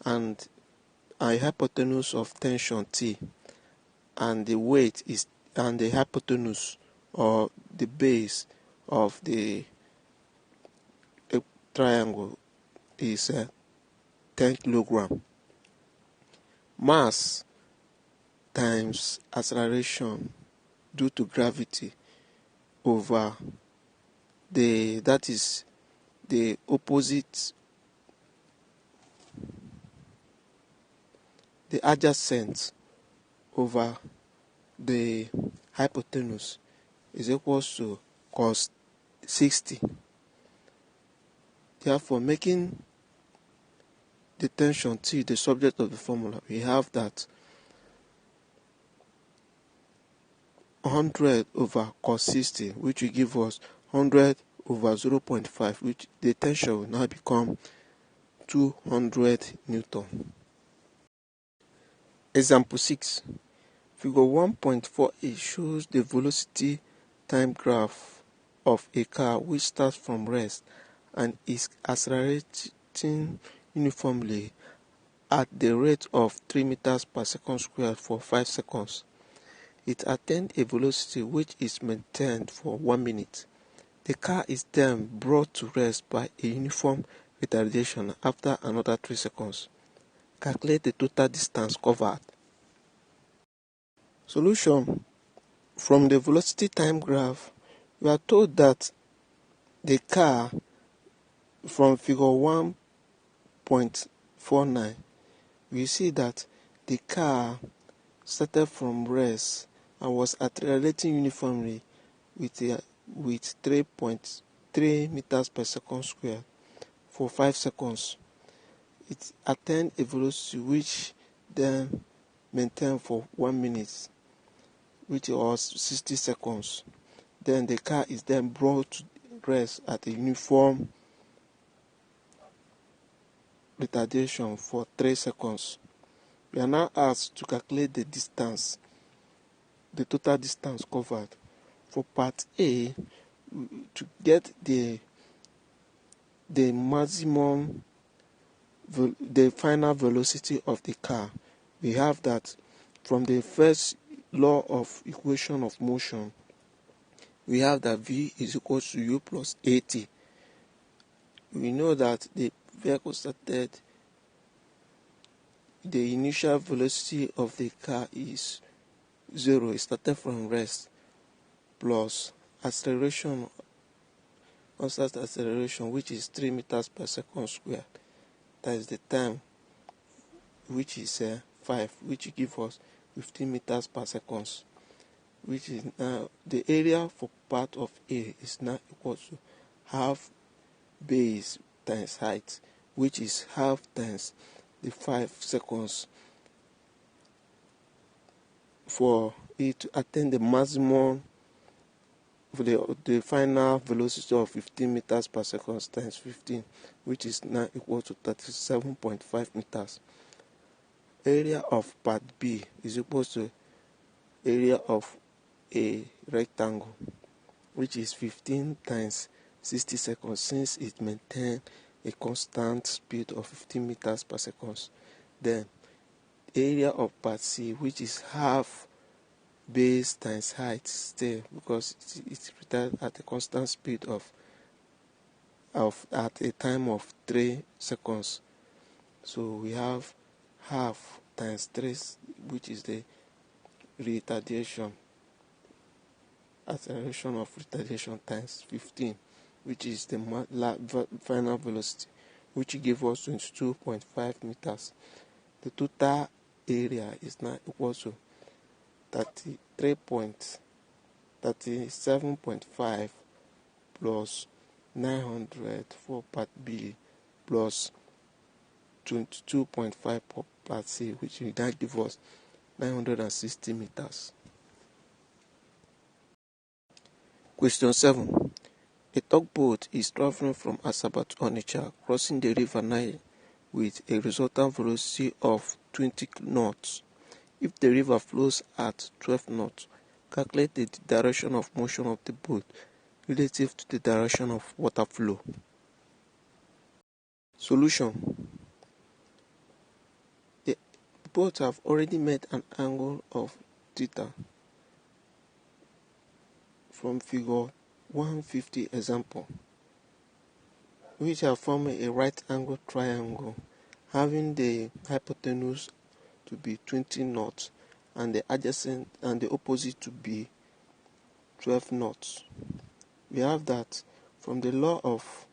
and a hypotenuse of tension T, and the weight is, and the hypotenuse or the base of the triangle is 10 kilogram. Mass times acceleration due to gravity over that is the opposite, the adjacent over the hypotenuse is equals to cos 60. Therefore, making the tension T the subject of the formula, we have that 100 over cos 60, which will give us 100 over 0.5, which the tension will now become 200 Newton. Example 6. Figure 1.48 shows the velocity time graph of a car which starts from rest and is accelerating uniformly at the rate of 3 meters per second squared for 5 seconds. It attained a velocity which is maintained for 1 minute. The car is then brought to rest by a uniform retardation after another 3 seconds. Calculate the total distance covered. Solution. From the velocity time graph, we are told that the car, from figure 1.49, we see that the car started from rest and was accelerating uniformly with 3.3 meters per second squared for 5 seconds. It attained a velocity which then maintained for 1 minute, which was 60 seconds. Then the car is then brought to rest at a uniform retardation for 3 seconds. We are now asked to calculate the distance, the total distance covered. For part A, to get the maximum, the final velocity of the car, we have that from the first law of equation of motion, we have that V is equal to U plus AT. We know that the vehicle started, the initial velocity of the car is 0. It started from rest, plus acceleration, constant acceleration, which is 3 meters per second squared. That is the time, which is 5, which gives us 15 meters per second, which is now the area for part of A is now equal to half base times height, which is half times the 5 seconds for it to attain the maximum, for the final velocity of 15 meters per second times 15, which is now equal to 37.5 meters. Area of part B is equal to area of a rectangle, which is 15 times 60 seconds, since it maintains a constant speed of 15 meters per second. Then area of part C, which is half base times height still, because it's retarded at a constant speed of at a time of 3 seconds. So we have half times 3, which is the retardation, acceleration of retardation, times 15, which is the final velocity, which gives us 22.5 meters. The total area is now equal to 37.5 plus 900 for part B plus 22.5 for part C, which will now give us 960 meters. Question 7. A tugboat is traveling from Asaba to Onitsha, crossing the river Nile with a resultant velocity of 20 knots. If the river flows at 12 knots, calculate the direction of motion of the boat relative to the direction of water flow. Solution. Both have already made an angle of theta from figure 150 example, which are forming a right angle triangle having the hypotenuse to be 20 knots and the adjacent and the opposite to be 12 knots. We have that from the law of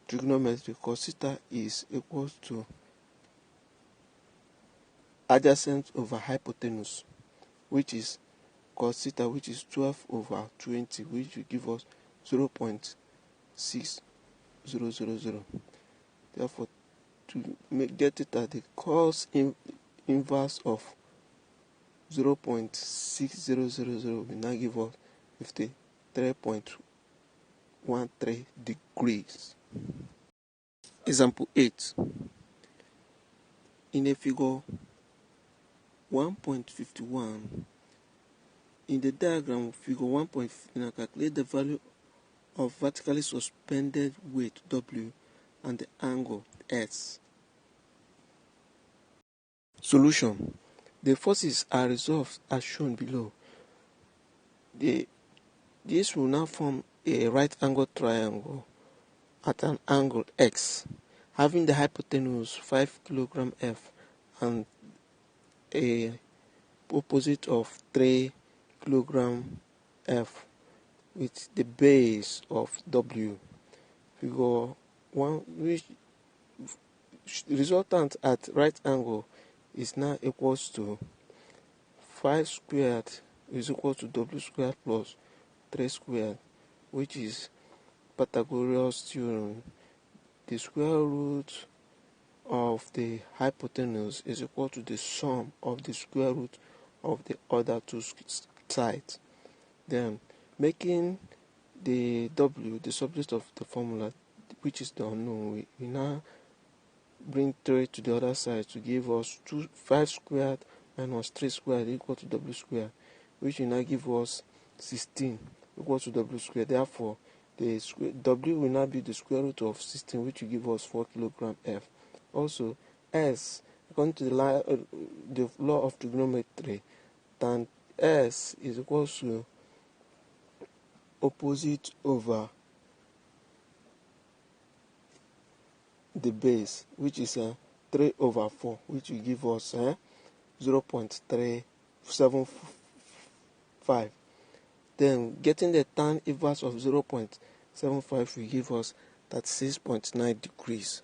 trigonometry, cos theta is equal to adjacent over hypotenuse, which is cos theta, which is 12 over 20, which will give us 0.6000. Therefore, to get theta, the cos inverse of 0.6000 will now give us 53.13 degrees. Example 8. In a figure 1.51, in the diagram figure 1.59, calculate the value of vertically suspended weight W and the angle S. Solution. The forces are resolved as shown below. This will now form a right angle triangle at an angle X, having the hypotenuse 5 kg F and a opposite of 3 kg F with the base of W. Figure 1, which resultant at right angle is now equals to 5 squared is equal to W squared plus 3 squared, which is Pythagoras theorem. The square root of the hypotenuse is equal to the sum of the square root of the other two sides. Then, making the W the subject of the formula, which is the unknown, we now bring 3 to the other side to give us 5 squared minus 3 squared equal to W squared, which will now give us 16 equal to W squared. Therefore, the W will now be the square root of 16, which will give us 4 kg F. Also, S, according to the law of trigonometry, tan S is equal to opposite over the base, which is 3 over 4, which will give us 0.375. Then getting the tan inverse of 0.75 will give us 36.9 degrees.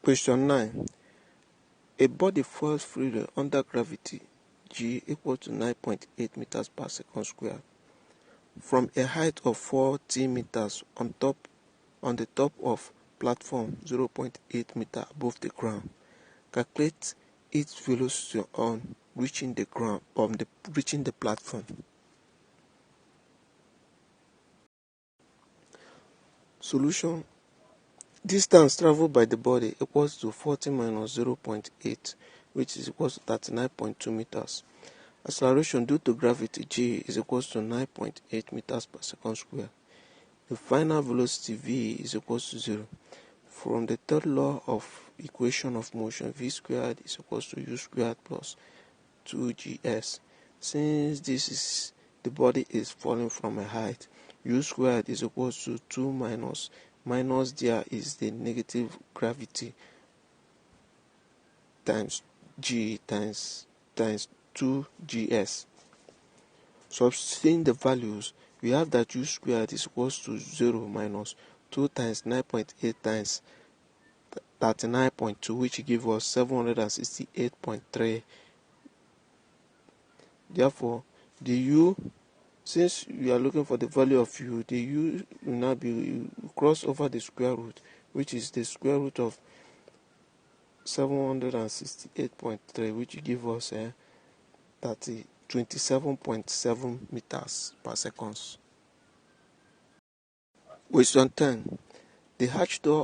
Question 9. A body falls freely under gravity G equal to 9.8 meters per second squared from a height of 40 meters on the top of platform 0.8 meter above the ground. Calculate its velocity on reaching the ground, reaching the platform. Solution. Distance traveled by the body equals to 40 minus 0.8, which is equal to 39.2 meters. Acceleration due to gravity G is equal to 9.8 meters per second squared. The final velocity V is equal to 0. From the third law of equation of motion, V squared is equal to U squared plus 2GS. Since the body is falling from a height, U squared is equal to 2 minus there is the negative gravity times G times 2GS. Substituting the values, we have that U squared is equal to 0 minus 2 times 9.8 times 39.2, which gives us 768.3. Therefore, the U, since we are looking for the value of U, the U will now be cross over the square root, which is the square root of 768.3, which gives us 27.7 meters per second. Question 10. The hatch door